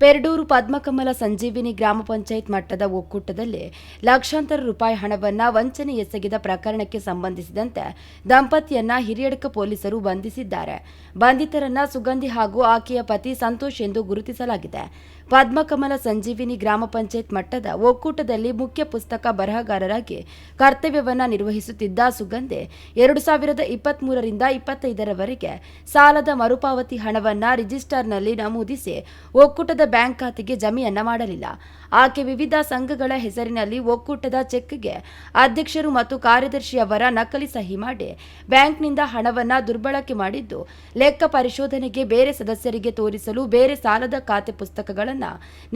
ಪೆರ್ಡೂರು ಪದ್ಮಕಮಲ ಸಂಜೀವಿನಿ ಗ್ರಾಮ ಪಂಚಾಯತ್ ಮಟ್ಟದ ಒಕ್ಕೂಟದಲ್ಲಿ ಲಕ್ಷಾಂತರ ರೂಪಾಯಿ ಹಣವನ್ನು ವಂಚನೆ ಎಸಗಿದ ಪ್ರಕರಣಕ್ಕೆ ಸಂಬಂಧಿಸಿದಂತೆ ದಂಪತಿಯನ್ನ ಹಿರಿಯಡ್ಕ ಪೊಲೀಸರು ಬಂಧಿಸಿದ್ದಾರೆ. ಬಂಧಿತರನ್ನ ಸುಗಂಧಿ ಹಾಗೂ ಆಕೆಯ ಪತಿ ಸಂತೋಷ್ ಎಂದು ಗುರುತಿಸಲಾಗಿದೆ. ಪದ್ಮಕಮಲ ಸಂಜೀವಿನಿ ಗ್ರಾಮ ಪಂಚಾಯತ್ ಮಟ್ಟದ ಒಕ್ಕೂಟದಲ್ಲಿ ಮುಖ್ಯ ಪುಸ್ತಕ ಬರಹಗಾರರಾಗಿ ಕರ್ತವ್ಯವನ್ನ ನಿರ್ವಹಿಸುತ್ತಿದ್ದ ಸುಗಂಧಿ 2023ರಿಂದ 25ರವರೆಗೆ ಸಾಲದ ಮರುಪಾವತಿ ಹಣವನ್ನ ರಿಜಿಸ್ಟರ್ನಲ್ಲಿ ನಮೂದಿಸಿ ಒಕ್ಕೂಟದ ಬ್ಯಾಂಕ್ ಖಾತೆಗೆ ಜಮೆಯನ್ನ ಮಾಡಲಿಲ್ಲ. ಆಕೆ ವಿವಿಧ ಸಂಘಗಳ ಹೆಸರಿನಲ್ಲಿ ಒಕ್ಕೂಟದ ಚೆಕ್ಗೆ ಅಧ್ಯಕ್ಷರು ಮತ್ತು ಕಾರ್ಯದರ್ಶಿಯವರ ನಕಲಿ ಸಹಿ ಮಾಡಿ ಬ್ಯಾಂಕ್ನಿಂದ ಹಣವನ್ನ ದುರ್ಬಳಕೆ ಮಾಡಿದ್ದು, ಲೆಕ್ಕ ಪರಿಶೋಧನೆಗೆ ಬೇರೆ ಸದಸ್ಯರಿಗೆ ತೋರಿಸಲು ಬೇರೆ ಸಾಲದ ಖಾತೆ ಪುಸ್ತಕಗಳನ್ನು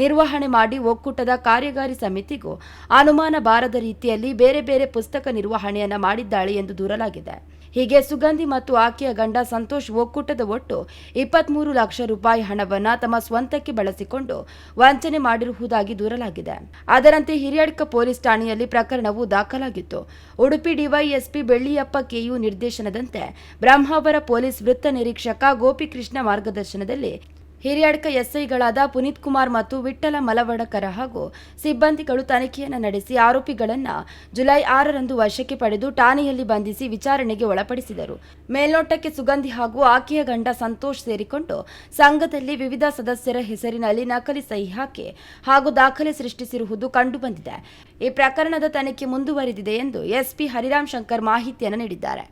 ನಿರ್ವಹಣೆ ಮಾಡಿ ಒಕ್ಕೂಟದ ಕಾರ್ಯಕಾರಿ ಸಮಿತಿಗೂ ಅನುಮಾನ ಬಾರದ ರೀತಿಯಲ್ಲಿ ಬೇರೆ ಬೇರೆ ಪುಸ್ತಕ ನಿರ್ವಹಣೆಯನ್ನ ಮಾಡಿದ್ದಾಳೆ ಎಂದು ದೂರಲಾಗಿದೆ. ಹೀಗೆ ಸುಗಂಧಿ ಮತ್ತು ಆಕೆಯ ಗಂಡ ಸಂತೋಷ್ ಒಕ್ಕೂಟದ ಒಟ್ಟು 23 ಲಕ್ಷ ರೂಪಾಯಿ ಹಣವನ್ನ ತಮ್ಮ ಸ್ವಂತಕ್ಕೆ ಬಳಸಿಕೊಂಡು ವಂಚನೆ ಮಾಡಿರುವುದಾಗಿ ದೂರಲಾಗಿದೆ. ಅದರಂತೆ ಹಿರಿಯಡ್ಕ ಪೊಲೀಸ್ ಠಾಣೆಯಲ್ಲಿ ಪ್ರಕರಣವು ದಾಖಲಾಗಿತ್ತು. ಉಡುಪಿ ಡಿವೈಎಸ್ಪಿ ಬೆಳ್ಳಿಯಪ್ಪ ಕೆಯು ನಿರ್ದೇಶನದಂತೆ ಬ್ರಹ್ಮಾವರ ಪೊಲೀಸ್ ವೃತ್ತ ನಿರೀಕ್ಷಕ ಗೋಪಿಕೃಷ್ಣ ಮಾರ್ಗದರ್ಶನದಲ್ಲಿ ಹಿರಿಯಡ್ಕ ಎಸ್ಐಗಳಾದ ಪುನೀತ್ ಕುಮಾರ್ ಮತ್ತು ವಿಠ್ಠಲ ಮಲವಡಕರ ಹಾಗೂ ಸಿಬ್ಬಂದಿಗಳು ತನಿಖೆಯನ್ನು ನಡೆಸಿ ಆರೋಪಿಗಳನ್ನು ಜುಲೈ 6ರಂದು ವಶಕ್ಕೆ ಪಡೆದು ಠಾಣೆಯಲ್ಲಿ ಬಂಧಿಸಿ ವಿಚಾರಣೆಗೆ ಒಳಪಡಿಸಿದರು. ಮೇಲ್ನೋಟಕ್ಕೆ ಸುಗಂಧಿ ಹಾಗೂ ಆಕೆಯ ಗಂಡ ಸಂತೋಷ್ ಸೇರಿಕೊಂಡು ಸಂಘದಲ್ಲಿ ವಿವಿಧ ಸದಸ್ಯರ ಹೆಸರಿನಲ್ಲಿ ನಕಲಿ ಸಹಿ ಹಾಕಿ ಹಾಗೂ ದಾಖಲೆ ಸೃಷ್ಟಿಸಿರುವುದು ಕಂಡುಬಂದಿದೆ. ಈ ಪ್ರಕರಣದ ತನಿಖೆ ಮುಂದುವರೆದಿದೆ ಎಂದು ಎಸ್ಪಿ ಹರಿರಾಮ್ ಶಂಕರ್ ಮಾಹಿತಿಯನ್ನು ನೀಡಿದ್ದಾರೆ.